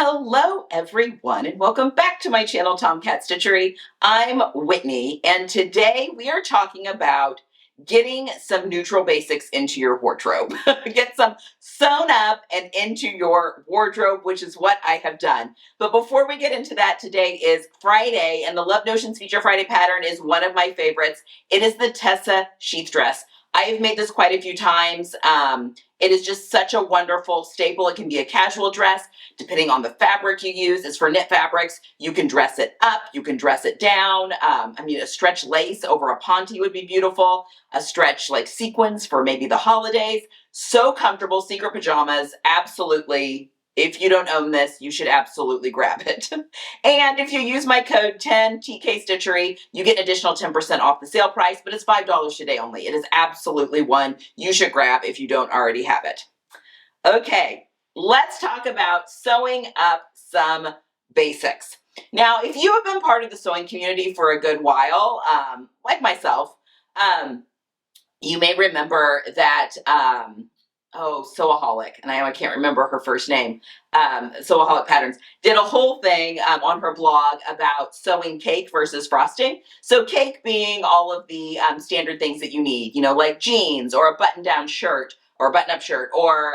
Hello everyone and welcome back to my channel Tomcat Stitchery. I'm Whitney and today we are talking about getting some neutral basics into your wardrobe. Get some sewn up and into your wardrobe, which is what I have done. But before we get into that, today is Friday and the Love Notions Feature Friday pattern is one of my favorites. It is the Tessa sheath dress. I have made this quite a few times. It is just such a wonderful staple. It can be a casual dress, depending on the fabric you use. It's for knit fabrics. You can dress it up, you can dress it down. A stretch lace over a ponte would be beautiful. A stretch like sequins for maybe the holidays. So comfortable, secret pajamas, absolutely. If you don't own this, you should absolutely grab it. And if you use my code 10TKStitchery, you get an additional 10% off the sale price, but it's $5 today only. It is absolutely one you should grab if you don't already have it. Okay, let's talk about sewing up some basics. Now, if you have been part of the sewing community for a good while, like myself, you may remember that Sewaholic, and I can't remember her first name, Sewaholic Patterns, did a whole thing on her blog about sewing cake versus frosting. So cake being all of the standard things that you need, like jeans or a button-down shirt or a button-up shirt or,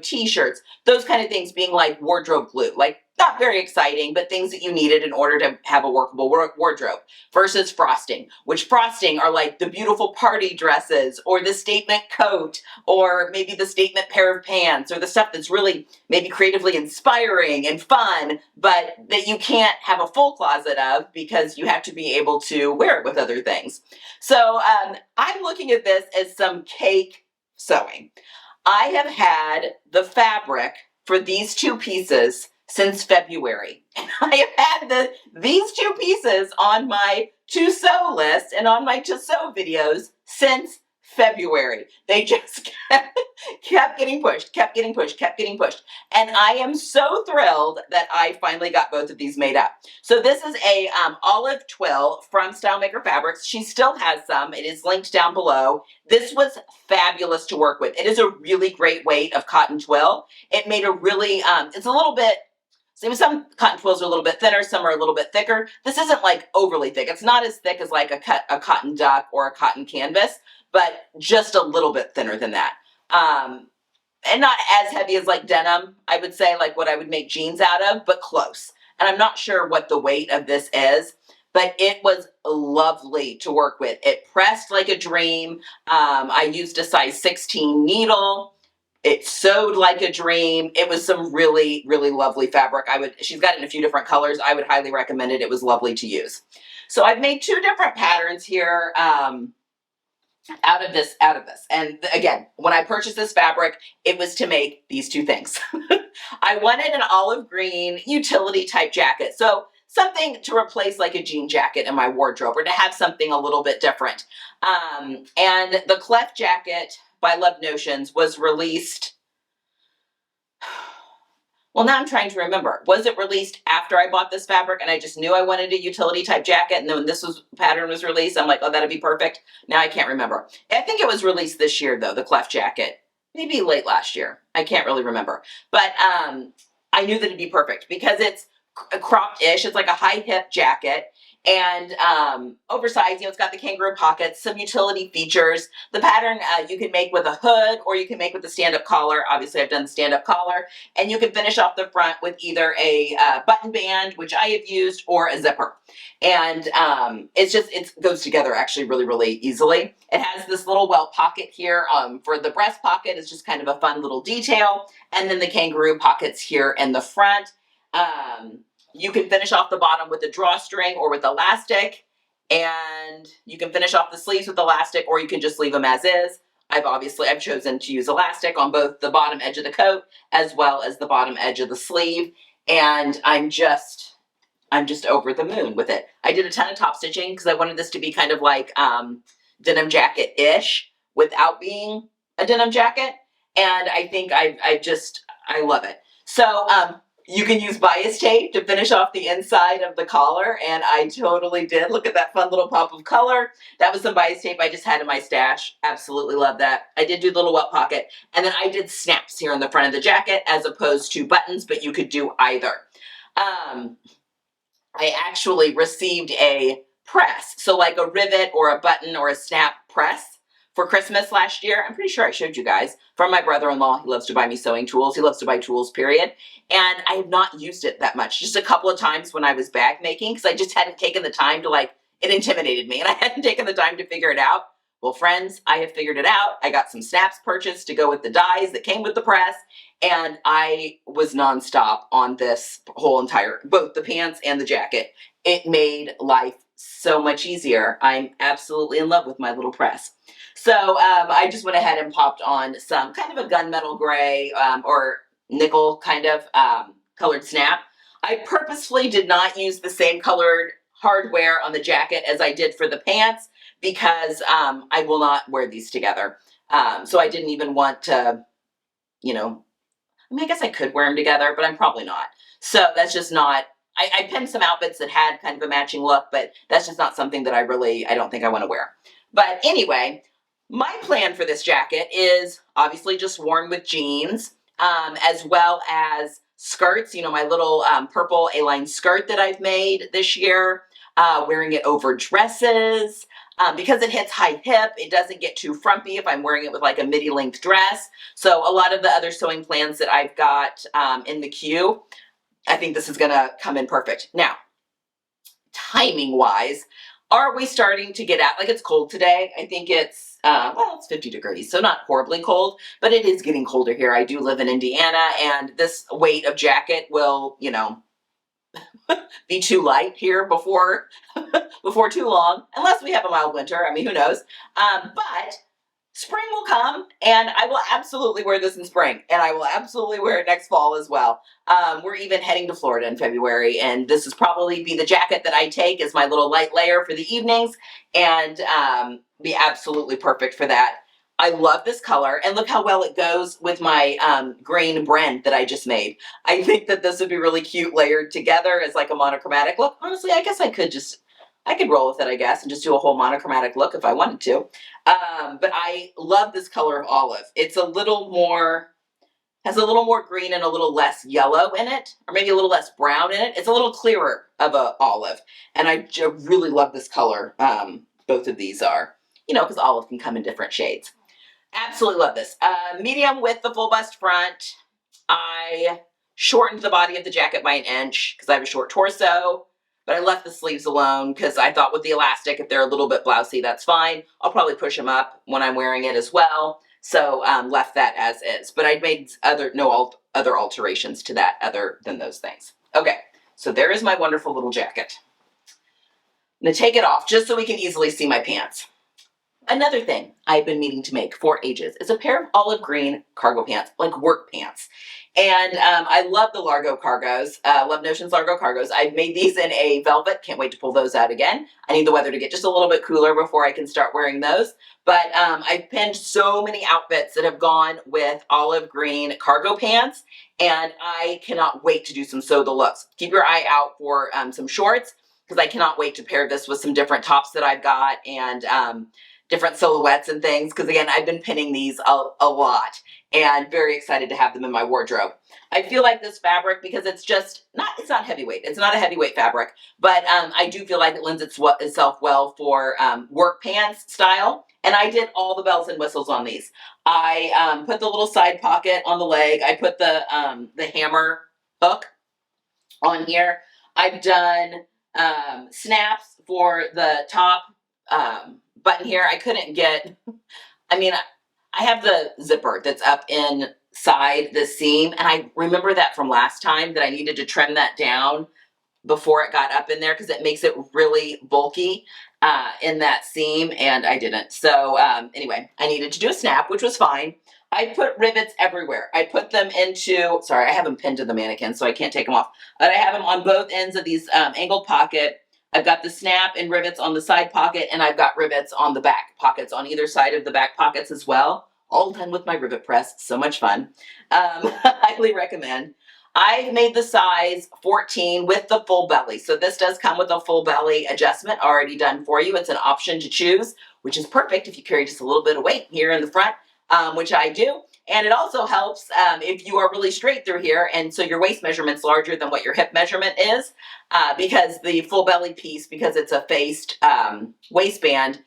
t-shirts, those kind of things being like wardrobe glue, like not very exciting, but things that you needed in order to have a workable wardrobe versus frosting, which frosting are like the beautiful party dresses or the statement coat or maybe the statement pair of pants or the stuff that's really maybe creatively inspiring and fun, but that you can't have a full closet of because you have to be able to wear it with other things. So I'm looking at this as some cake sewing. I have had the fabric for these two pieces since February. And I have had these two pieces on my to sew list and on my to sew videos since February. They just kept getting pushed, kept getting pushed. And I am so thrilled that I finally got both of these made up. So this is a olive twill from Style Maker Fabrics. She still has some. It is linked down below. This was fabulous to work with. It is a really great weight of cotton twill. It made a really, it's a little bit, some cotton twills are a little bit thinner, some are a little bit thicker. This isn't like overly thick. It's not as thick as like a cotton duck or a cotton canvas, but just a little bit thinner than that. And not as heavy as like denim, I would say, like what I would make jeans out of, but close. And I'm not sure what the weight of this is, but it was lovely to work with. It pressed like a dream. I used a size 16 needle. It sewed like a dream. It was some really, really lovely fabric. She's got it in a few different colors. I would highly recommend it. It was lovely to use. So I've made two different patterns here out of this. And again, when I purchased this fabric, it was to make these two things. I wanted an olive green utility type jacket. So something to replace like a jean jacket in my wardrobe or to have something a little bit different. And the Clef jacket by Love Notions was released, well, now I'm trying to remember. Was it released after I bought this fabric and I just knew I wanted a utility type jacket, and then when this pattern was released, I'm like, oh, that'd be perfect. Now I can't remember. I think it was released this year though, the Clef jacket. Maybe late last year. I can't really remember. But I knew that it'd be perfect because it's cropped-ish. It's like a high hip jacket and oversized. It's got the kangaroo pockets, some utility features. The pattern you can make with a hood or you can make with a stand-up collar. Obviously I've done the stand-up collar, and you can finish off the front with either a button band, which I have used, or a zipper. And it goes together actually really, really easily. It has this little welt pocket here for the breast pocket. It's just kind of a fun little detail. And then the kangaroo pockets here in the front. You can finish off the bottom with a drawstring or with elastic, and you can finish off the sleeves with elastic, or you can just leave them as is. I've chosen to use elastic on both the bottom edge of the coat as well as the bottom edge of the sleeve, and I'm just over the moon with it. I did a ton of top stitching because I wanted this to be kind of like denim jacket-ish without being a denim jacket, and I think I love it. So You can use bias tape to finish off the inside of the collar, and I totally did. Look at that fun little pop of color. That was some bias tape I just had in my stash. Absolutely love that. I did do the little welt pocket, and then I did snaps here in the front of the jacket as opposed to buttons, but you could do either. I actually received a press, so like a rivet or a button or a snap press for Christmas last year. I'm pretty sure I showed you guys, from my brother-in-law. He loves to buy me sewing tools. He loves to buy tools, period. And I have not used it that much, just a couple of times when I was bag making, because I just hadn't taken the time to, like, it intimidated me and I hadn't taken the time to figure it out. Well, friends, I have figured it out. I got some snaps purchased to go with the dies that came with the press, and I was nonstop on this whole entire, both the pants and the jacket. It made life so much easier. I'm absolutely in love with my little press. So I just went ahead and popped on some kind of a gunmetal gray or nickel kind of colored snap. I purposefully did not use the same colored hardware on the jacket as I did for the pants because I will not wear these together. So I didn't even want to, you know, I mean, I guess I could wear them together, but I'm probably not. So that's just not, I pinned some outfits that had kind of a matching look, but that's just not something that I don't think I want to wear. But anyway, my plan for this jacket is obviously just worn with jeans, as well as skirts, you know, my little purple A-line skirt that I've made this year, wearing it over dresses. Because it hits high hip, it doesn't get too frumpy if I'm wearing it with like a midi length dress. So a lot of the other sewing plans that I've got in the queue, I think this is gonna come in perfect. Now, timing wise, are we starting to get out? Like, it's cold today. I think it's, well, it's 50 degrees, so not horribly cold, but it is getting colder here. I do live in Indiana, and this weight of jacket will, you know, be too light here before before too long, unless we have a mild winter. I mean, who knows? But spring will come, and I will absolutely wear this in spring, and I will absolutely wear it next fall as well. We're even heading to Florida in February, and this is probably be the jacket that I take as my little light layer for the evenings, and be absolutely perfect for that. I love this color, and look how well it goes with my green Bren that I just made. I think that this would be really cute layered together as like a monochromatic look. Honestly, I guess I could roll with it, I guess, and just do a whole monochromatic look if I wanted to. But I love this color of olive. It's a little more, has a little more green and a little less yellow in it, or maybe a little less brown in it. It's a little clearer of a olive, and I really love this color. Both of these are, you know, because olive can come in different shades. Absolutely love this. Medium with the full bust front. I shortened the body of the jacket by 1 inch because I have a short torso, but I left the sleeves alone because I thought with the elastic, if they're a little bit blousy, that's fine. I'll probably push them up when I'm wearing it as well. So left that as is, but I made other alterations to that other than those things. Okay, so there is my wonderful little jacket. I'm gonna take it off just so we can easily see my pants. Another thing I've been meaning to make for ages is a pair of olive green cargo pants, like work pants. And I love the Largo cargos, love Notion's Largo cargos. I've made these in a velvet, can't wait to pull those out again. I need the weather to get just a little bit cooler before I can start wearing those. But I've pinned so many outfits that have gone with olive green cargo pants, and I cannot wait to do some sew the looks. Keep your eye out for some shorts, because I cannot wait to pair this with some different tops that I've got, and different silhouettes and things, because again, I've been pinning these a lot and very excited to have them in my wardrobe. I feel like this fabric, because it's not heavyweight. It's not a heavyweight fabric, but I do feel like it lends itself well for work pants style. And I did all the bells and whistles on these. I put the little side pocket on the leg. I put the hammer hook on here. I've done snaps for the top button here. I couldn't get, I mean, I have the zipper that's up inside the seam, and I remember that from last time that I needed to trim that down before it got up in there because it makes it really bulky in that seam, and I didn't. So anyway, I needed to do a snap, which was fine. I put rivets everywhere. I put them into, sorry, I have them pinned to the mannequin, so I can't take them off, but I have them on both ends of these angled pocket. I've got the snap and rivets on the side pocket, and I've got rivets on the back pockets on either side of the back pockets as well. All done with my rivet press. So much fun. Highly recommend. I've made the size 14 with the full belly. So this does come with a full belly adjustment already done for you. It's an option to choose, which is perfect if you carry just a little bit of weight here in the front, which I do. And it also helps if you are really straight through here, and so your waist measurement's larger than what your hip measurement is, because the full belly piece, because it's a faced waistband,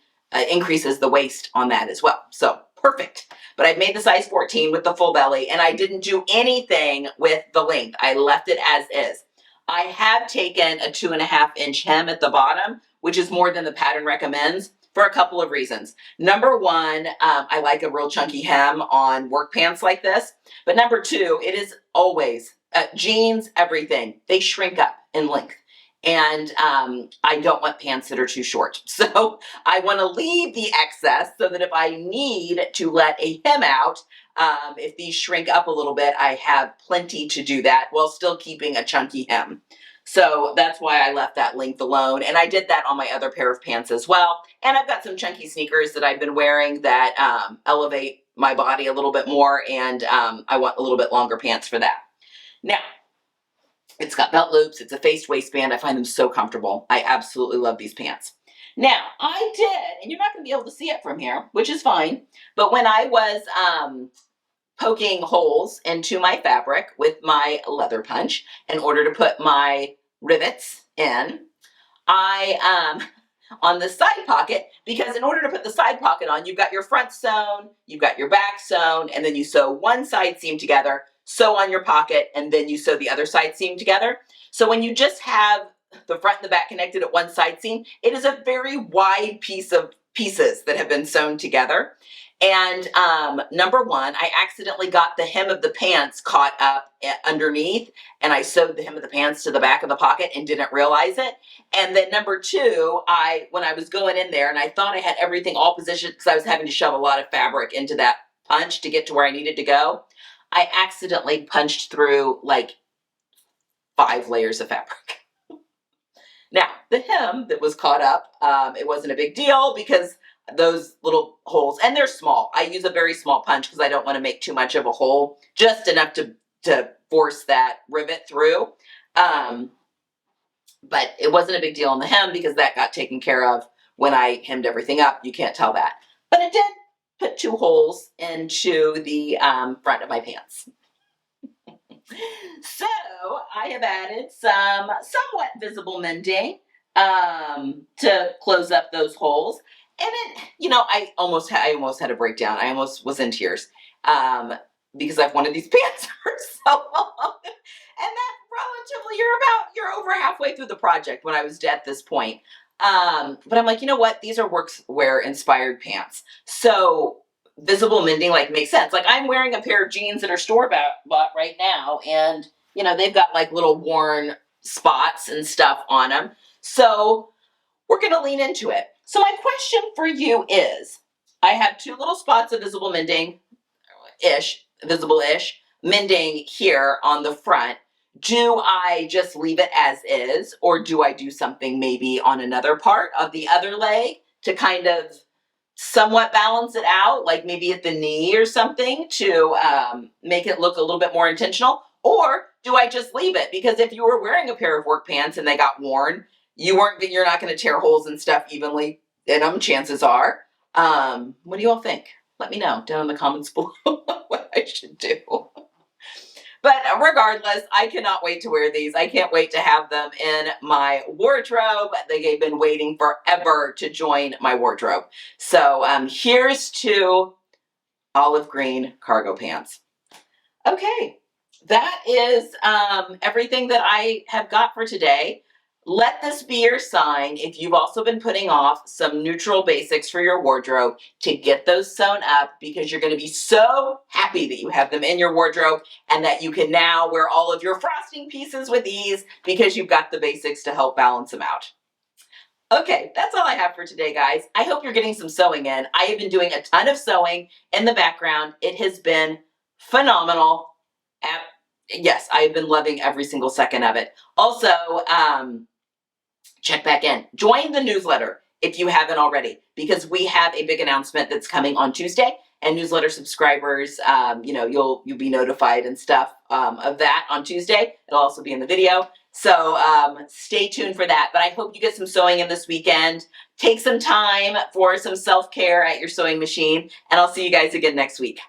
increases the waist on that as well. So perfect. But I've made the size 14 with the full belly, and I didn't do anything with the length. I left it as is. I have taken a 2.5-inch hem at the bottom, which is more than the pattern recommends, for a couple of reasons. Number one, I like a real chunky hem on work pants like this. But number two, it is always, jeans, everything, they shrink up in length. And I don't want pants that are too short. So I want to leave the excess so that if I need to let a hem out, if these shrink up a little bit, I have plenty to do that while still keeping a chunky hem. So that's why I left that length alone. And I did that on my other pair of pants as well. And I've got some chunky sneakers that I've been wearing that elevate my body a little bit more. And I want a little bit longer pants for that. Now, it's got belt loops. It's a faced waistband. I find them so comfortable. I absolutely love these pants. Now, I did, and you're not going to be able to see it from here, which is fine. But when I was poking holes into my fabric with my leather punch in order to put my rivets in, I, on the side pocket, because in order to put the side pocket on, you've got your front sewn, you've got your back sewn, and then you sew one side seam together, sew on your pocket, and then you sew the other side seam together. So when you just have the front and the back connected at one side seam, it is a very wide piece of pieces that have been sewn together. And number one, I accidentally got the hem of the pants caught up underneath, and I sewed the hem of the pants to the back of the pocket and didn't realize it. And then number two, when I was going in there and I thought I had everything all positioned because I was having to shove a lot of fabric into that punch to get to where I needed to go, I accidentally punched through like 5 layers of fabric. Now, the hem that was caught up, it wasn't a big deal because those little holes, and they're small. I use a very small punch because I don't want to make too much of a hole, just enough to force that rivet through. But it wasn't a big deal on the hem because that got taken care of when I hemmed everything up. You can't tell that. But it did put 2 holes into the front of my pants. So I have added some somewhat visible mending to close up those holes. And it, you know, I almost had a breakdown. I almost was in tears because I've wanted these pants for so long. And that relatively, you're over halfway through the project when I was at this point. But I'm like, you know what? These are workwear inspired pants. So visible mending like makes sense. Like I'm wearing a pair of jeans that are store bought right now, and you know they've got like little worn spots and stuff on them. So we're gonna lean into it. So my question for you is, I have 2 little spots of visible visible-ish mending here on the front. Do I just leave it as is, or do I do something maybe on another part of the other leg to kind of somewhat balance it out, like maybe at the knee or something to make it look a little bit more intentional? Or do I just leave it? Because if you were wearing a pair of work pants and they got worn, you're not going to tear holes and stuff evenly in them, chances are. What do you all think? Let me know down in the comments below what I should do. But regardless, I cannot wait to wear these. I can't wait to have them in my wardrobe. They've been waiting forever to join my wardrobe. So here's to olive green cargo pants. Okay, that is everything that I have got for today. Let this be your sign if you've also been putting off some neutral basics for your wardrobe to get those sewn up, because you're going to be so happy that you have them in your wardrobe and that you can now wear all of your frosting pieces with ease because you've got the basics to help balance them out. Okay, that's all I have for today, guys. I hope you're getting some sewing in. I have been doing a ton of sewing in the background. It has been phenomenal. Yes, I have been loving every single second of it. Also, check back in. Join the newsletter if you haven't already, because we have a big announcement that's coming on Tuesday, and newsletter subscribers, you know, you'll be notified and stuff of that on Tuesday. It'll also be in the video. So stay tuned for that. But I hope you get some sewing in this weekend. Take some time for some self-care at your sewing machine, and I'll see you guys again next week.